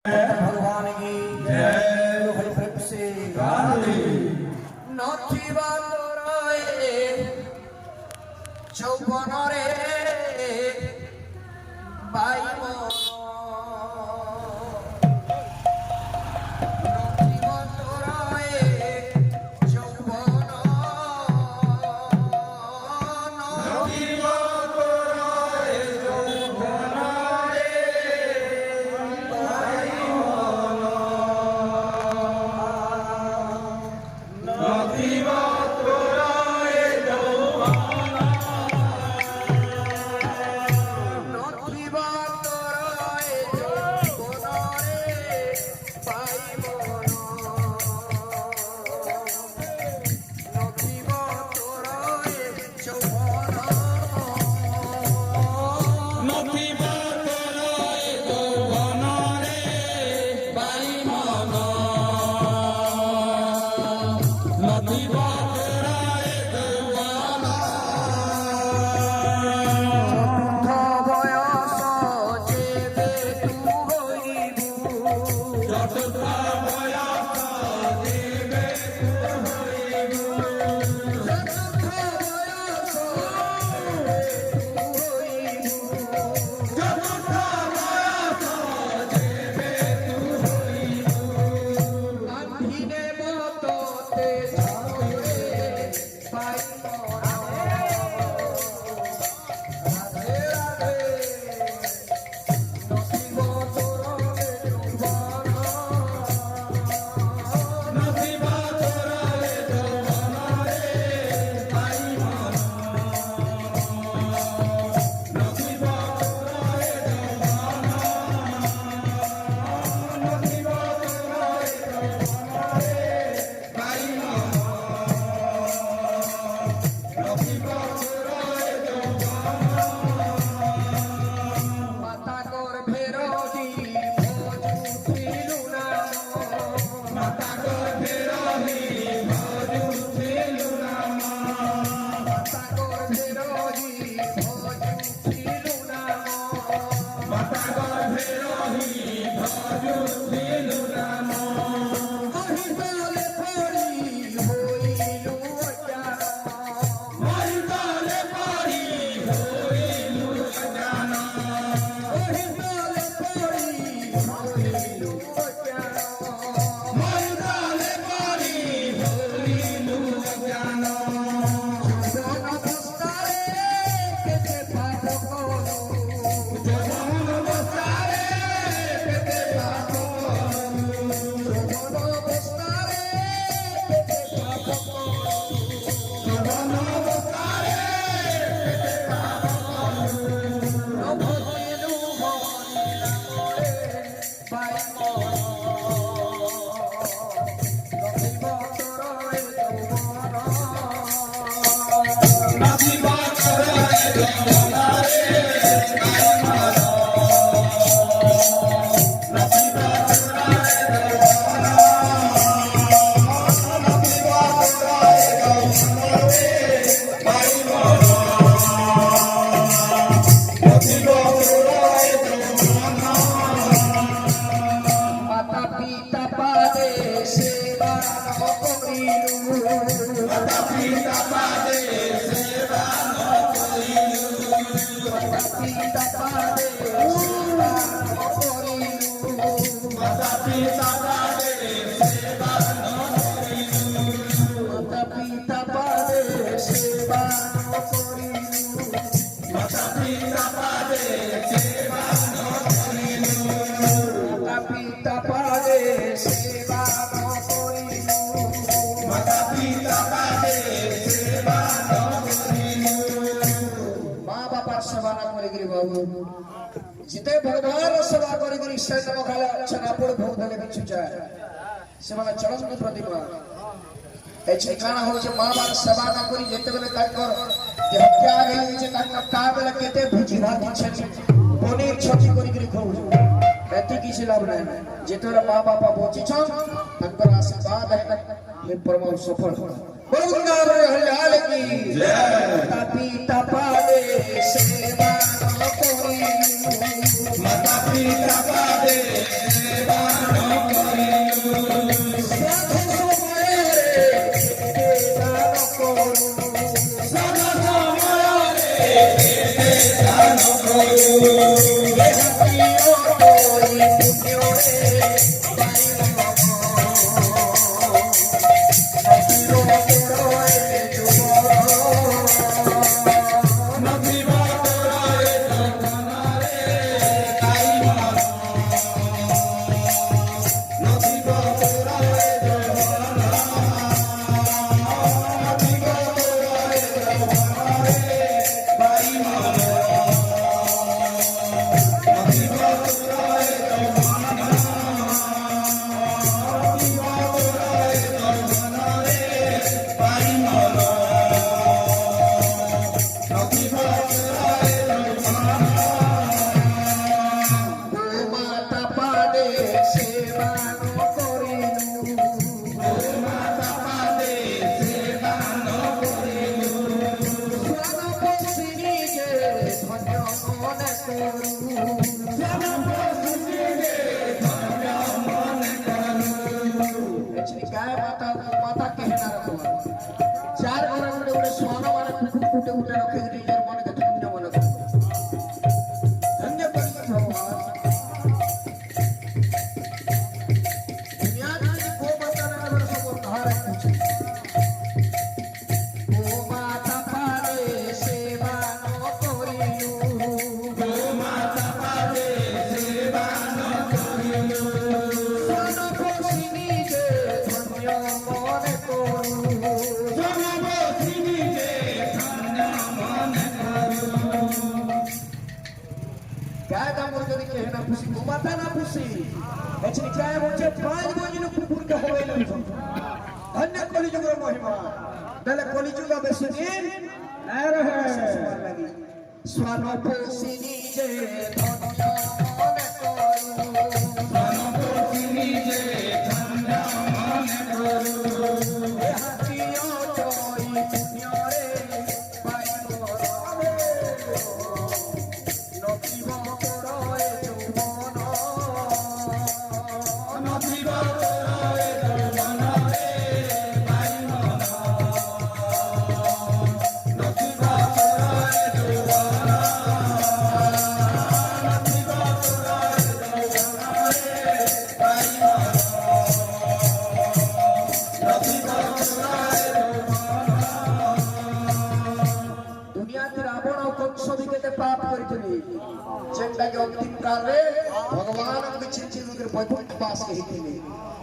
भगवान की जय। हरि प्रेम से नथिबा तोराए चौबन रे बाईमो नथिबा तोराए चौबन नथिबा तोराए चौबन जिते भगवान सेवा करी से खाले छनापुर भोग धले बिछु जाए से माने चरण में प्रतिमा ए ठिकाना हो जे मां बाप सेवा न करी जेते बेले ताकर जे हत्या गेली जे ताकर का बेले केते भुजी भात छै पनीर छची करी खाऊ एति किछ लाभ नै जेते मां बाप बची छ ताकर आशीर्वाद है हे परम सफल बोलना रे हरियाल की जय पिता पादे सेवा न करी माता पिता पादे सेवा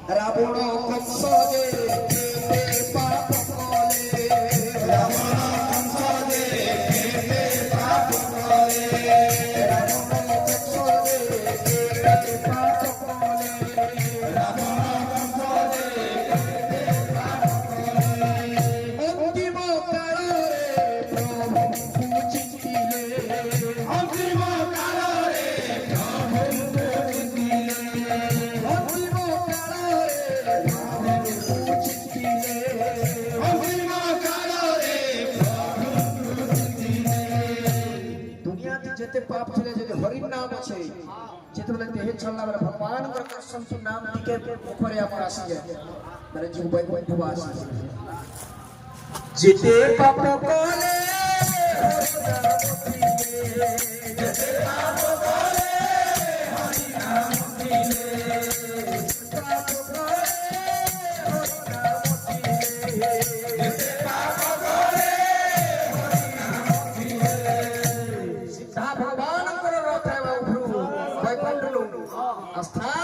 রাবণ কংস পাপ কলে पाप चले जो हरि नाम अच्छे जितने देह चलना वाला भगवान का दर्शन से नाम टिके ऊपर आप आसी जाए मेरे जीव भाई को वास जिते पाप कोले जिते पाप कोले हरि नाम दिले पाप कोले हरि नाम दिले जिते पाप कोले हरि नाम दिले सीधा भगवान को रथ है वो वैकुंठ स्थान